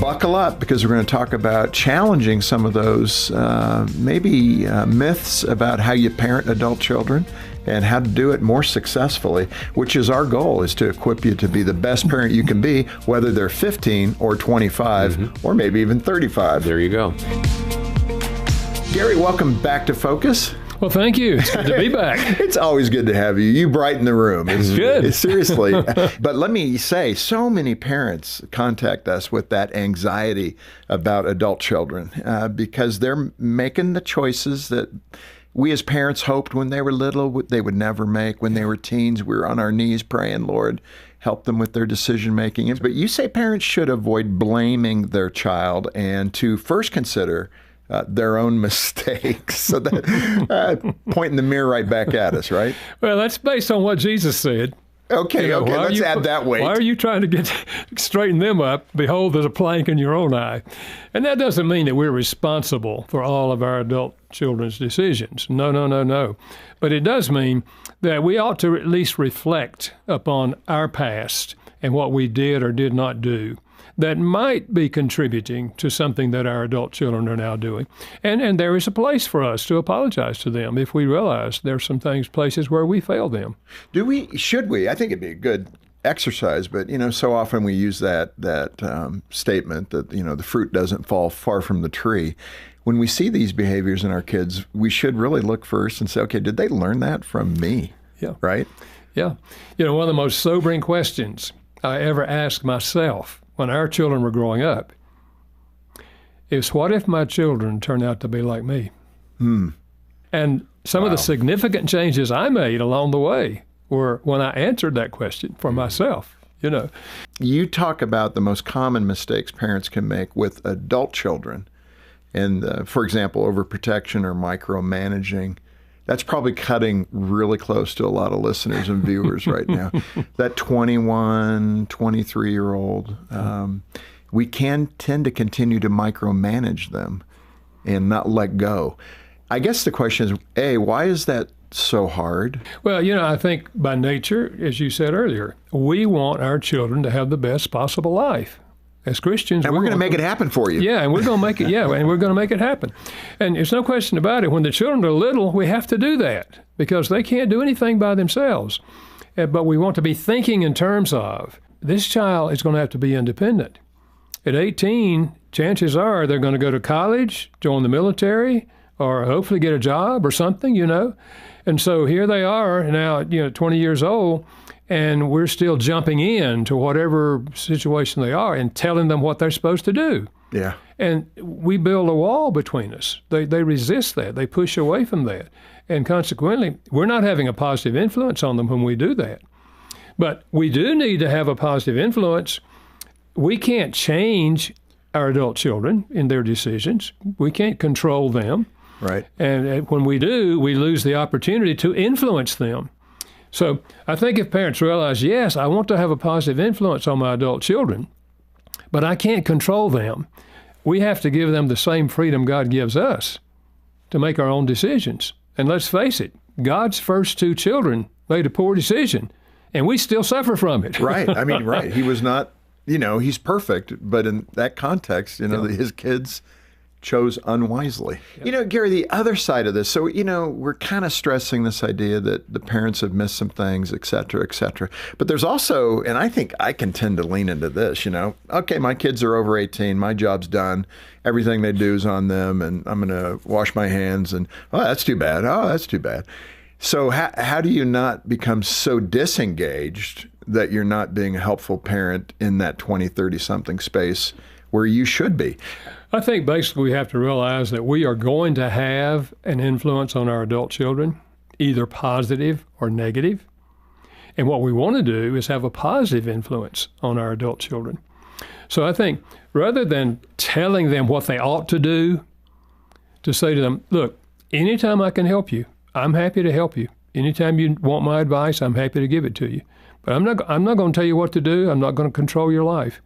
Buckle up, because we're going to talk about challenging some of those myths about how you parent adult children and how to do it more successfully, which is our goal, is to equip you to be the best parent you can be, whether they're 15 or 25 or maybe even 35. There you go. Gary, welcome back to Focus. Well, thank you. It's good to be back. It's always good to have you. You brighten the room. It's good. Seriously. But let me say, so many parents contact us with that anxiety about adult children because they're making the choices that we as parents hoped when they were little they would never make. When they were teens, we were on our knees praying, Lord, help them with their decision making. But you say parents should avoid blaming their child and to first consider their own mistakes. So that pointing the mirror right back at us, right? Well, that's based on what Jesus said. Okay, let's add that weight. Why are you trying to straighten them up? Behold, there's a plank in your own eye. And that doesn't mean that we're responsible for all of our adult children's decisions. No. But it does mean that we ought to at least reflect upon our past and what we did or did not do that might be contributing to something that our adult children are now doing. And there is a place for us to apologize to them if we realize there's some places where we failed them. Should we? I think it'd be a good exercise, but, so often we use that statement that, the fruit doesn't fall far from the tree. When we see these behaviors in our kids, we should really look first and say, okay, did they learn that from me? Yeah. Right? Yeah. One of the most sobering questions I ever asked myself when our children were growing up is, what if my children turn out to be like me? And some of the significant changes I made along the way were when I answered that question for myself. You talk about the most common mistakes parents can make with adult children. And, for example, overprotection or micromanaging. That's probably cutting really close to a lot of listeners and viewers right now. That 21, 23-year-old, we can tend to continue to micromanage them and not let go. I guess the question is, A, why is that so hard? Well, I think by nature, as you said earlier, we want our children to have the best possible life. As Christians, and we're going to make it happen for you. Yeah, and we're going to make it. Yeah, and we're going to make it happen. And there's no question about it. When the children are little, we have to do that because they can't do anything by themselves. But we want to be thinking in terms of this child is going to have to be independent. At 18, chances are they're going to go to college, join the military, or hopefully get a job or something. And so here they are now, 20 years old. And we're still jumping in to whatever situation they are and telling them what they're supposed to do. Yeah. And we build a wall between us. They resist that. They push away from that. And consequently, we're not having a positive influence on them when we do that. But we do need to have a positive influence. We can't change our adult children in their decisions. We can't control them. Right. And when we do, we lose the opportunity to influence them. So I think if parents realize, yes, I want to have a positive influence on my adult children, but I can't control them, we have to give them the same freedom God gives us to make our own decisions. And let's face it, God's first two children made a poor decision, and we still suffer from it. Right. Right. He was not, he's perfect, but in that context, his kids chose unwisely. Yep. Gary, the other side of this, so, we're kind of stressing this idea that the parents have missed some things, et cetera, et cetera. But there's also, and I think I can tend to lean into this, okay, my kids are over 18, my job's done, everything they do is on them, and I'm going to wash my hands, and, that's too bad. Oh, that's too bad. So how do you not become so disengaged that you're not being a helpful parent in that 20, 30-something space where you should be? I think basically we have to realize that we are going to have an influence on our adult children, either positive or negative. And what we want to do is have a positive influence on our adult children. So I think rather than telling them what they ought to do, to say to them, look, anytime I can help you, I'm happy to help you. Anytime you want my advice, I'm happy to give it to you. But I'm not going to tell you what to do. I'm not going to control your life.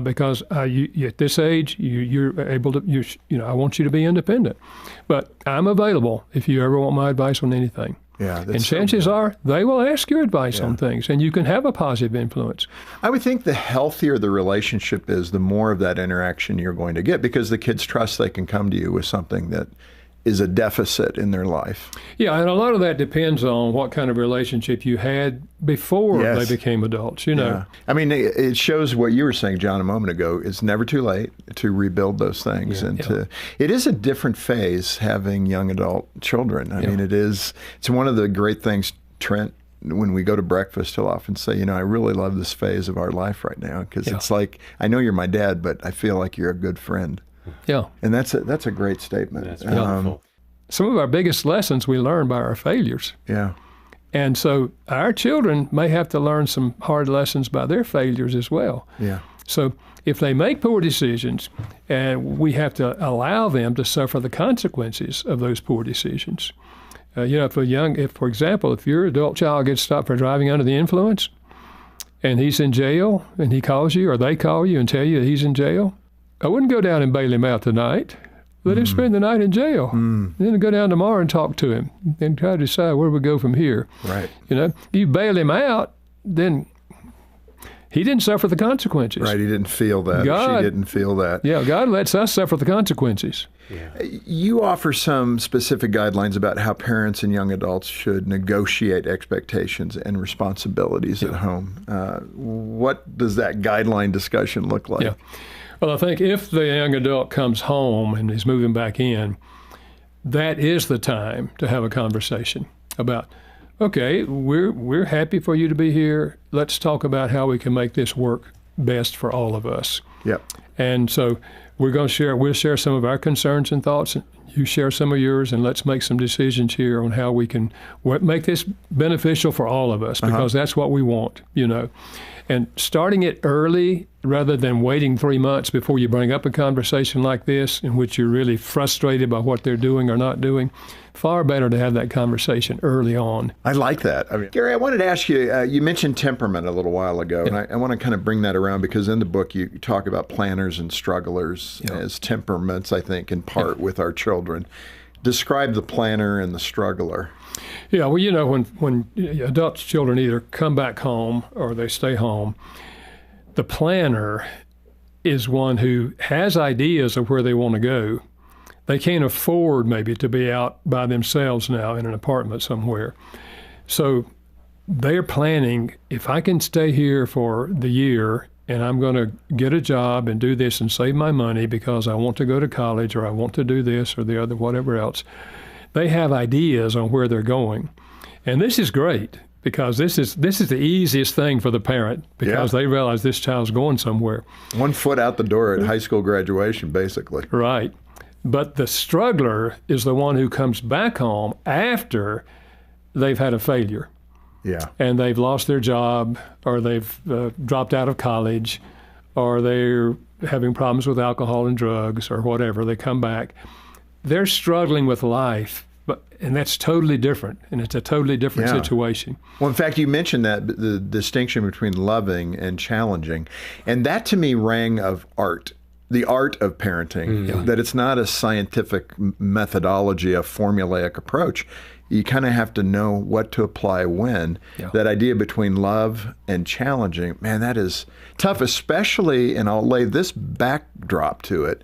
Because you, at this age, you're able to, I want you to be independent. But I'm available if you ever want my advice on anything. Yeah, and chances are they will ask your advice on things, and you can have a positive influence. I would think the healthier the relationship is, the more of that interaction you're going to get, because the kids trust they can come to you with something that is a deficit in their life. Yeah, and a lot of that depends on what kind of relationship you had before they became adults, you know. Yeah. I mean, it shows what you were saying, John, a moment ago. It's never too late to rebuild those things. It is a different phase having young adult children. I mean, it's one of the great things, Trent, when we go to breakfast, he'll often say, I really love this phase of our life right now, because it's like, I know you're my dad, but I feel like you're a good friend. Yeah. And that's a great statement. That's beautiful. Some of our biggest lessons we learn by our failures. Yeah. And so our children may have to learn some hard lessons by their failures as well. Yeah. So if they make poor decisions, and we have to allow them to suffer the consequences of those poor decisions. If, for example, if your adult child gets stopped for driving under the influence, and he's in jail, and he calls you, or they call you and tell you that he's in jail, I wouldn't go down and bail him out tonight. Let him spend the night in jail. Then go down tomorrow and talk to him and try to decide where we go from here. Right. You bail him out, then he didn't suffer the consequences. Right. He didn't feel that. God, she didn't feel that. Yeah. God lets us suffer the consequences. Yeah. You offer some specific guidelines about how parents and young adults should negotiate expectations and responsibilities at home. What does that guideline discussion look like? Yeah. Well, I think if the young adult comes home and is moving back in, that is the time to have a conversation about, okay, we're happy for you to be here. Let's talk about how we can make this work best for all of us. Yep. And so we'll share some of our concerns and thoughts. You share some of yours, and let's make some decisions here on how we can make this beneficial for all of us, because that's what we want, And starting it early rather than waiting 3 months before you bring up a conversation like this in which you're really frustrated by what they're doing or not doing, far better to have that conversation early on. I like that. I mean, Gary, I wanted to ask you, you mentioned temperament a little while ago, and I want to kind of bring that around, because in the book you talk about planners and strugglers as temperaments, I think, in part with our children. Describe the planner and the struggler. Yeah, well, when adult children either come back home or they stay home, the planner is one who has ideas of where they want to go. They can't afford maybe to be out by themselves now in an apartment somewhere. So they're planning, if I can stay here for the year and I'm going to get a job and do this and save my money because I want to go to college, or I want to do this or the other, whatever else, they have ideas on where they're going. And this is great, because this is the easiest thing for the parent, because they realize this child's going somewhere. 1 foot out the door at high school graduation, basically. Right. But the struggler is the one who comes back home after they've had a failure. Yeah. And they've lost their job, or they've dropped out of college, or they're having problems with alcohol and drugs or whatever. They come back. They're struggling with life, and that's totally different, and it's a totally different situation. Well, in fact, you mentioned that, the distinction between loving and challenging, and that to me rang of art. The art of parenting, that it's not a scientific methodology, a formulaic approach. You kind of have to know what to apply when. That idea between love and challenging, man, that is tough, especially, and I'll lay this backdrop to it,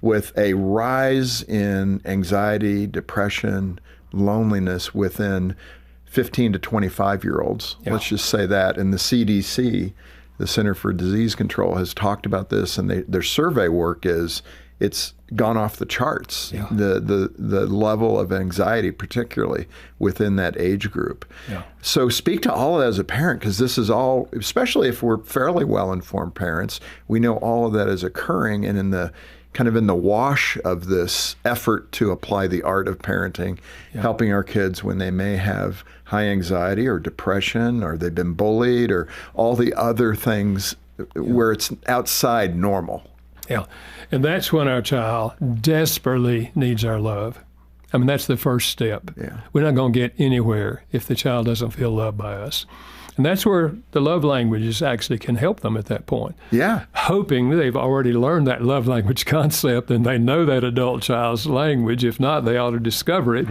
with a rise in anxiety, depression, loneliness within 15 to 25-year-olds. Let's just say that. And the CDC, the Center for Disease Control, has talked about this, and their survey work it's gone off the charts, the level of anxiety, particularly within that age group. So speak to all of that as a parent, because this is all, especially if we're fairly well-informed parents, we know all of that is occurring, and in the wash of this effort to apply the art of parenting, helping our kids when they may have high anxiety or depression, or they've been bullied, or all the other things where it's outside normal. Yeah, and that's when our child desperately needs our love. I mean, that's the first step. We're not going to get anywhere if the child doesn't feel loved by us. And And that's where the love languages actually can help them at that point. Yeah. Hoping they've already learned that love language concept and they know that adult child's language. If not, they ought to discover it.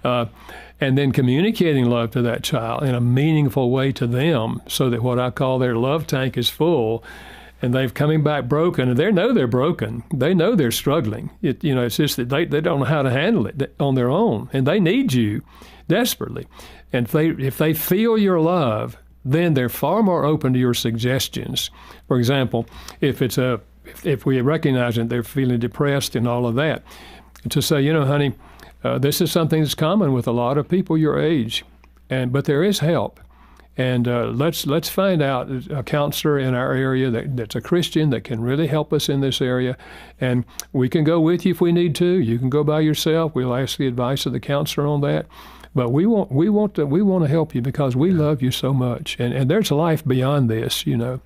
And then communicating love to that child in a meaningful way to them so that what I call their love tank is full and they've coming back broken, and they know they're broken. They know they're struggling. It's just that they don't know how to handle it on their own, and they need you desperately. And if they feel your love, then they're far more open to your suggestions. For example, if we recognize that they're feeling depressed and all of that, to say, honey, this is something that's common with a lot of people your age, but there is help. And let's find out a counselor in our area that's a Christian that can really help us in this area. And we can go with you if we need to. You can go by yourself. We'll ask the advice of the counselor on that. But we want to help you because we love you so much. And there's life beyond this, Yeah.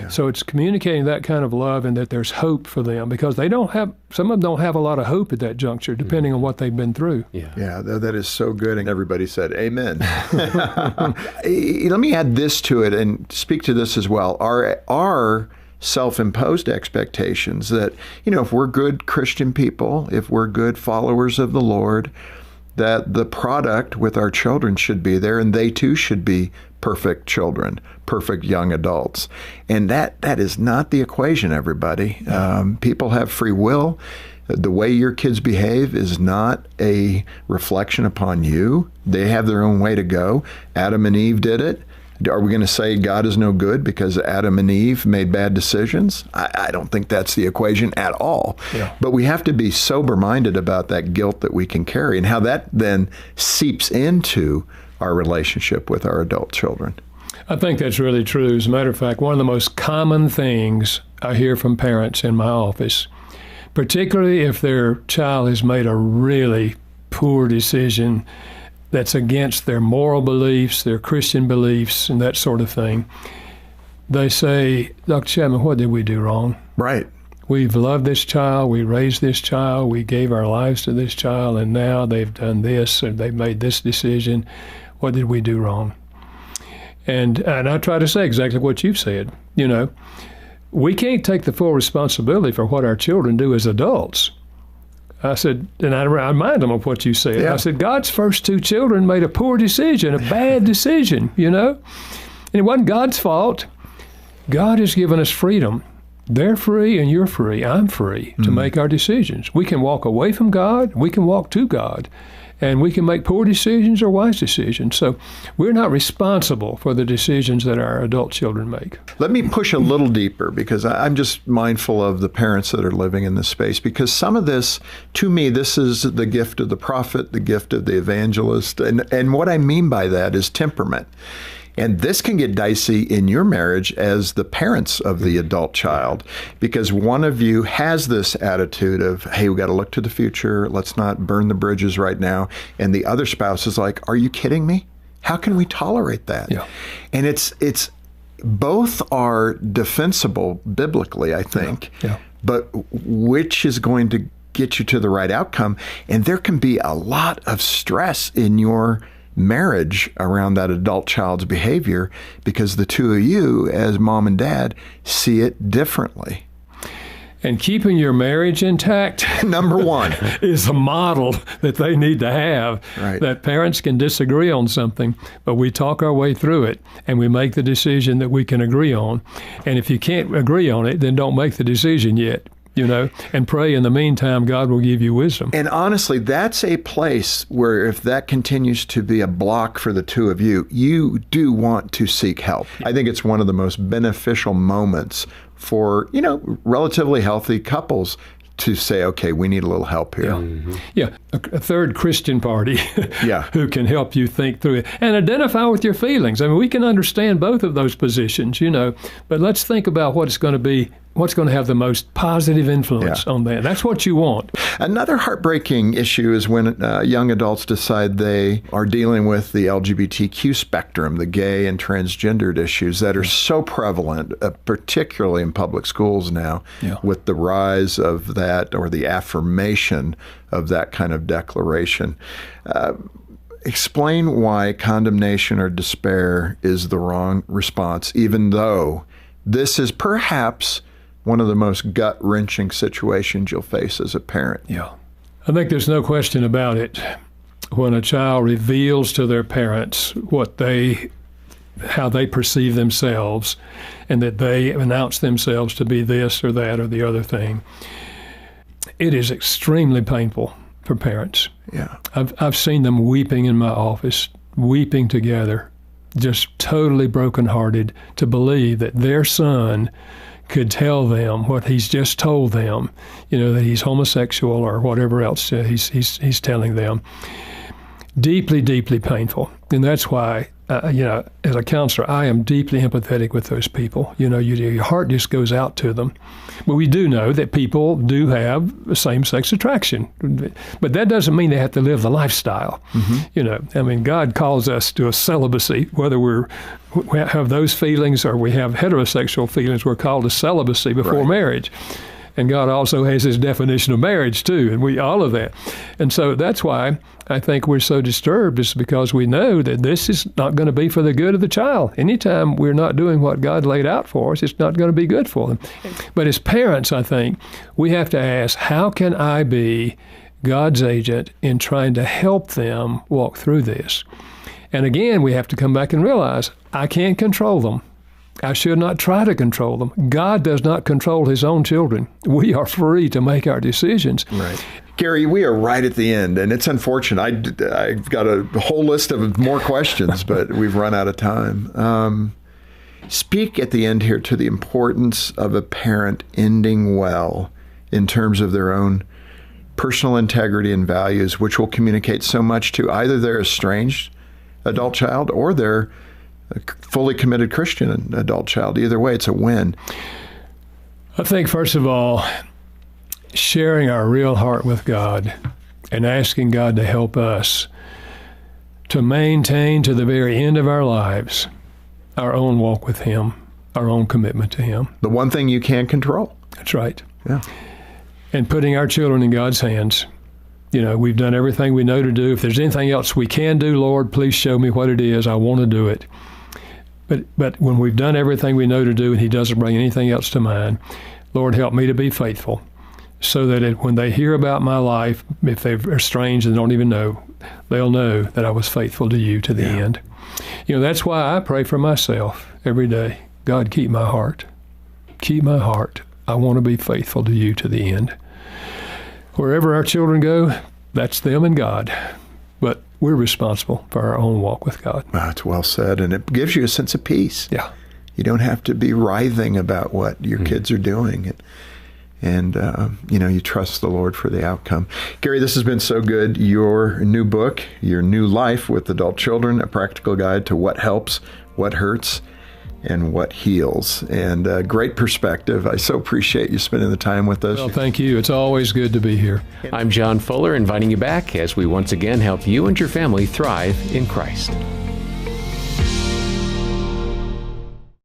So it's communicating that kind of love and that there's hope for them because some of them don't have a lot of hope at that juncture, depending on what they've been through. Yeah, that is so good. And everybody said, amen. Let me add this to it and speak to this as well. Our self-imposed expectations that, if we're good Christian people, if we're good followers of the Lord, that the product with our children should be there, and they too should be perfect children, perfect young adults. And that is not the equation, everybody. People have free will. The way your kids behave is not a reflection upon you. They have their own way to go. Adam and Eve did it. Are we going to say God is no good because Adam and Eve made bad decisions? I don't think that's the equation at all. Yeah. But we have to be sober-minded about that guilt that we can carry and how that then seeps into our relationship with our adult children. I think that's really true. As a matter of fact, one of the most common things I hear from parents in my office, particularly if their child has made a really poor decision that's against their moral beliefs, their Christian beliefs, and that sort of thing, they say, Dr. Chapman, what did we do wrong? Right. We've loved this child, we raised this child, we gave our lives to this child, and now they've done this, or they've made this decision. What did we do wrong? And I try to say exactly what you've said. We can't take the full responsibility for what our children do as adults. I said, and I remind them of what you said. Yeah. I said, God's first two children made a poor decision, a bad decision, And it wasn't God's fault. God has given us freedom. They're free and you're free. I'm free to make our decisions. We can walk away from God. We can walk to God. And we can make poor decisions or wise decisions. So we're not responsible for the decisions that our adult children make. Let me push a little deeper because I'm just mindful of the parents that are living in this space. Because some of this, to me, this is the gift of the prophet, the gift of the evangelist. And what I mean by that is temperament. And this can get dicey in your marriage as the parents of the adult child, because one of you has this attitude of, hey, we got to look to the future. Let's not burn the bridges right now. And the other spouse is like, are you kidding me? How can we tolerate that? Yeah. And it's both are defensible biblically, I think, but which is going to get you to the right outcome? And there can be a lot of stress in your marriage around that adult child's behavior because the two of you as mom and dad see it differently. And keeping your marriage intact, number one, is a model that they need to have. Right. That parents can disagree on something, but we talk our way through it and we make the decision that we can agree on. And if you can't agree on it, then don't make the decision yet. And pray in the meantime, God will give you wisdom. And honestly, that's a place where if that continues to be a block for the two of you, you do want to seek help. I think it's one of the most beneficial moments for, relatively healthy couples to say, okay, we need a little help here. Yeah, yeah. A third Christian party who can help you think through it and identify with your feelings. I mean, we can understand both of those positions, but let's think about what's going to have the most positive influence on that. That's what you want. Another heartbreaking issue is when young adults decide they are dealing with the LGBTQ spectrum, the gay and transgendered issues that are so prevalent, particularly in public schools now, with the rise of that or the affirmation of that kind of declaration. explain why condemnation or despair is the wrong response, even though this is perhaps one of the most gut-wrenching situations you'll face as a parent. Yeah. I think there's no question about it. When a child reveals to their parents how they perceive themselves, and that they announce themselves to be this or that or the other thing, it is extremely painful for parents. Yeah. I've seen them weeping in my office, weeping together, just totally brokenhearted to believe that their son could tell them what he's just told them, that he's homosexual or whatever else he's telling them. Deeply, deeply painful. And that's why, as a counselor, I am deeply empathetic with those people. Your heart just goes out to them. But we do know that people do have same-sex attraction. But that doesn't mean they have to live the lifestyle. Mm-hmm. God calls us to a celibacy, whether we have those feelings or we have heterosexual feelings. We're called to celibacy before marriage. And God also has his definition of marriage, too, and all of that. And so that's why I think we're so disturbed, is because we know that this is not going to be for the good of the child. Anytime we're not doing what God laid out for us, it's not going to be good for them. But as parents, I think, we have to ask, how can I be God's agent in trying to help them walk through this? And again, we have to come back and realize, I can't control them. I should not try to control them. God does not control his own children. We are free to make our decisions. Right. Gary, we are right at the end, and it's unfortunate. I've got a whole list of more questions, but we've run out of time. Speak at the end here to the importance of a parent ending well in terms of their own personal integrity and values, which will communicate so much to either their estranged adult child or their a fully committed Christian adult child. Either way, it's a win. I think, first of all, sharing our real heart with God and asking God to help us to maintain to the very end of our lives our own walk with him, our own commitment to him. The one thing you can't control. That's right. Yeah. And putting our children in God's hands. We've done everything we know to do. If there's anything else we can do, Lord, please show me what it is. I want to do it. But when we've done everything we know to do and he doesn't bring anything else to mind, Lord, help me to be faithful so that when they hear about my life, if they're estranged and don't even know, they'll know that I was faithful to you to the end. That's why I pray for myself every day. God, keep my heart. Keep my heart. I want to be faithful to you to the end. Wherever our children go, that's them and God. But we're responsible for our own walk with God. That's well said, and it gives you a sense of peace. Yeah. You don't have to be writhing about what your kids are doing. And you trust the Lord for the outcome. Gary, this has been so good. Your new book, Your New Life with Adult Children, a practical guide to what helps, what hurts, and what heals. And great perspective. I so appreciate you spending the time with us. Well, thank you. It's always good to be here. I'm John Fuller, inviting you back as we once again help you and your family thrive in Christ.